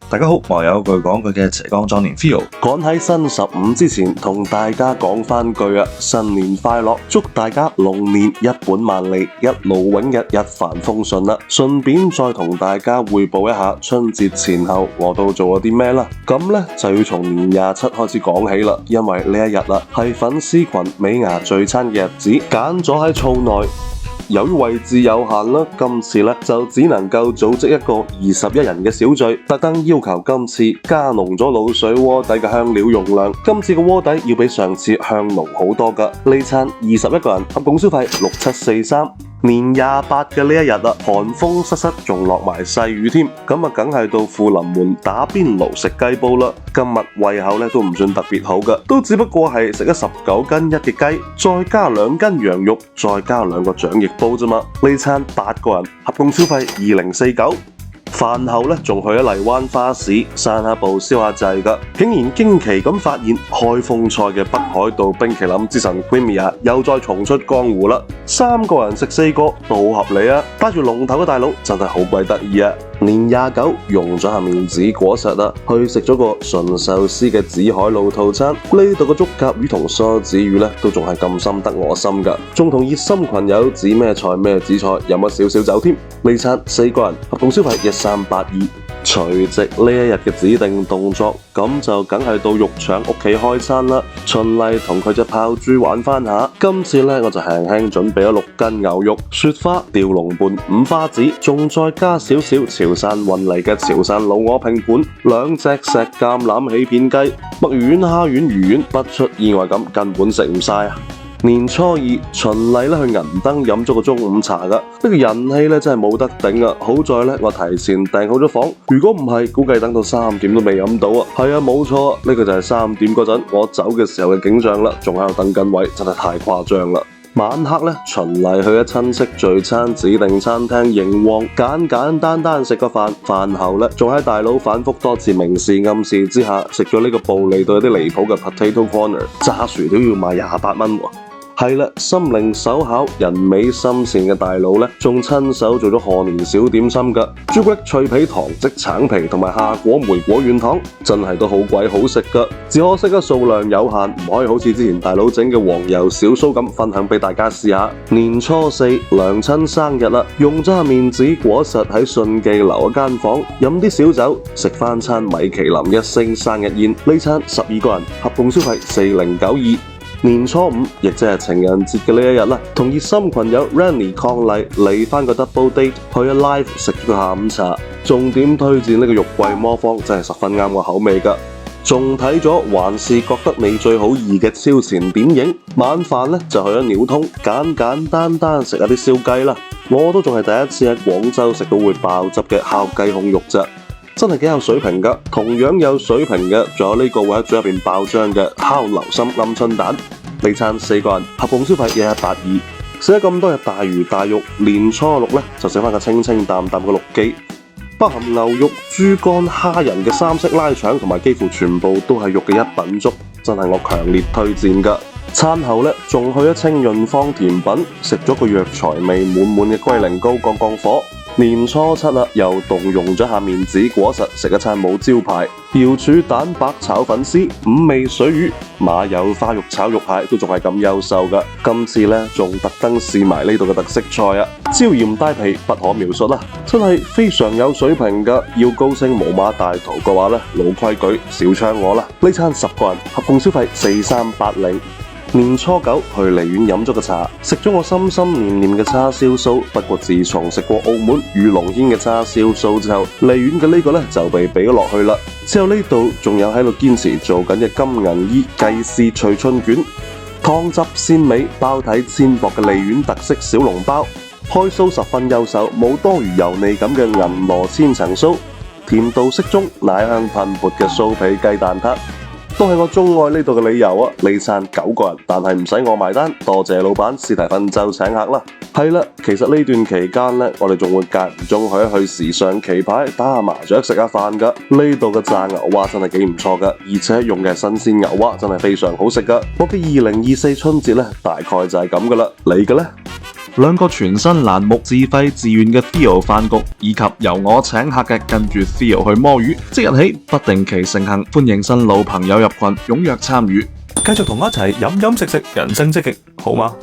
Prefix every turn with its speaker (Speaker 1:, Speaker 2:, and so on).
Speaker 1: 大家好，我有句講句嘅斜槓壯年 Theo，
Speaker 2: 趕喺新15之前同大家講返句啊，新年快樂，祝大家龍年一本萬利，一勞永逸，一帆風順啦。順便再同大家匯報一下春節前後我都做咗啲咩啦。咁呢就要從年27開始講起啦，因為呢一日啦係粉絲群尾牙聚餐嘅日子，揀咗喺灶內。由於位置有限啦，今次咧就只能夠組織一個21人嘅小聚，特登要求今次加濃咗滷水鍋底嘅香料用量，今次嘅鍋底要比上次香濃好多㗎。呢餐21個人合共消費6743。年28嘅呢一日啦，寒風瑟瑟，仲落埋細雨添，咁啊梗係到富臨門打邊爐食雞煲啦。今日胃口咧都唔算特別好㗎，都只不過係食咗19斤一嘅雞，再加2斤羊肉，再加2個掌翼煲啫嘛。呢餐8個人合共消費2049。飯後咧仲去咗荔灣花市散下步燒下掣㗎，竟然驚奇咁發現開封菜嘅北海道冰淇淋之神 Creamy 又再重出江湖啦！3個人食4個都合理啊！帶住龍頭嘅大佬真係好鬼得意啊！年29用咗下面子果實啊，去食咗個純壽司嘅紫海路套餐，呢度嘅竹甲魚同梭子魚咧都仲係咁深得我心㗎，仲同熱心群友指咩菜咩紫菜，飲咗少少酒添。呢餐4個人合共消費1382。除夕呢一日嘅指定動作，咁就梗係到肉場屋企開餐啦。循例同佢隻炮豬玩翻下，今次呢，我就輕輕準備咗6斤牛肉、雪花、吊龍伴、5花子，仲再加少少潮汕運嚟嘅潮汕老鵝拼盤，2隻石橄欖起片雞、墨魚丸、蝦丸、魚丸，不出意外咁根本食唔晒啊！年初二循例去銀燈飲咗個中午茶㗎，呢個人氣咧真係冇得頂啊！好在咧我提前訂好咗房，如果唔係，估計等到3點都未飲到啊！係啊，冇錯，呢個就係3點嗰陣我走嘅時候嘅景象啦，仲喺度等緊位，真係太誇張啦！晚黑咧循例去咗親戚聚餐指定餐廳迎旺，簡簡單單食個飯，飯後咧仲喺大佬反覆多次明示暗示之下，食咗呢個暴利到有啲離譜嘅 Potato Corner， 炸薯條要賣28蚊喎！係啦，心靈手巧、人美心善嘅大佬咧，仲親手做咗賀年小點心㗎，朱古力脆皮糖漬橙皮同埋夏果莓果軟糖，真係都好鬼好食㗎。只可惜數量有限，唔可以好似之前大佬整嘅黃油小酥咁分享俾大家試下。年初4娘親生日啦，用咗下面子果實喺順記留一間房，飲啲小酒，食翻餐米其林一星生日宴。呢餐12個人合共消費4092。年初5，亦即係情人節嘅呢一日啦，同熱心群友 Randy 抗麗嚟翻個 double date，去咗 live 食咗個下午茶，重點推薦呢個肉桂魔方，真係十分啱我口味㗎。仲睇咗還是覺得你最好意嘅超前點映，晚飯呢就去咗鳥通，簡簡單單食下啲燒雞啦。我都仲係第一次喺廣州食到會爆汁嘅烤雞胸肉啫。真係幾有水平㗎，同樣有水平嘅，仲有呢個會喺嘴入邊爆漿嘅烤流心鵪鶉蛋。呢餐4個人合共消費1182。食咗咁多日大魚大肉，年初6呢就食翻個清清淡淡嘅六記，包含牛肉、豬肝、蝦仁嘅3色拉腸，同埋幾乎全部都係肉嘅一品粥，真係我強烈推薦㗎。餐後呢仲去咗清潤坊甜品，食咗個藥材味滿滿嘅龜苓膏降降火。年初7啦，又動用咗下面子果實，食一餐冇招牌瑤柱蛋白炒粉絲、5味水魚、馬友花肉炒肉蟹，都仲係咁優秀㗎。今次呢，仲特登試埋呢度嘅特色菜啊，椒鹽帶皮不可描述啦，真係非常有水平㗎。要高升無馬大圖嘅話呢，老規矩少唱我啦。呢餐10個人合共消費4380。年初9去梨園飲咗個茶，食咗我心心念念嘅叉燒酥。不過自從食過澳門御龍軒嘅叉燒酥之後，梨園嘅呢個呢就被俾咗落去啦。之後呢度仲有喺度堅持做緊嘅金銀衣雞絲脆春卷，湯汁鮮美、包體鮮薄嘅梨園特色小籠包，開酥十分優秀，冇多餘油膩感嘅銀螺千層酥，甜度適中、奶香噴潑嘅酥皮雞蛋撻。都係我鍾愛呢度嘅理由啊！呢餐9個人，但係唔使我埋單，多謝老闆史提芬就請客啦。係啦，其實呢段期間呢，我哋仲會間唔中去時尚棋牌打下麻雀食下飯㗎。呢度嘅炸牛蛙真係幾唔錯㗎，而且用嘅係新鮮牛蛙，真係非常好食㗎。我嘅2024春節呢，大概就係咁㗎啦。你嘅呢？
Speaker 3: 兩個全新欄目自費自願嘅 Theo 飯局，以及由我請客嘅跟住 Theo 去摸魚，即日起不定期盛行，歡迎新老朋友入群，踴躍參與。
Speaker 4: 繼續同我一齊飲飲食食，人生積極，好嗎？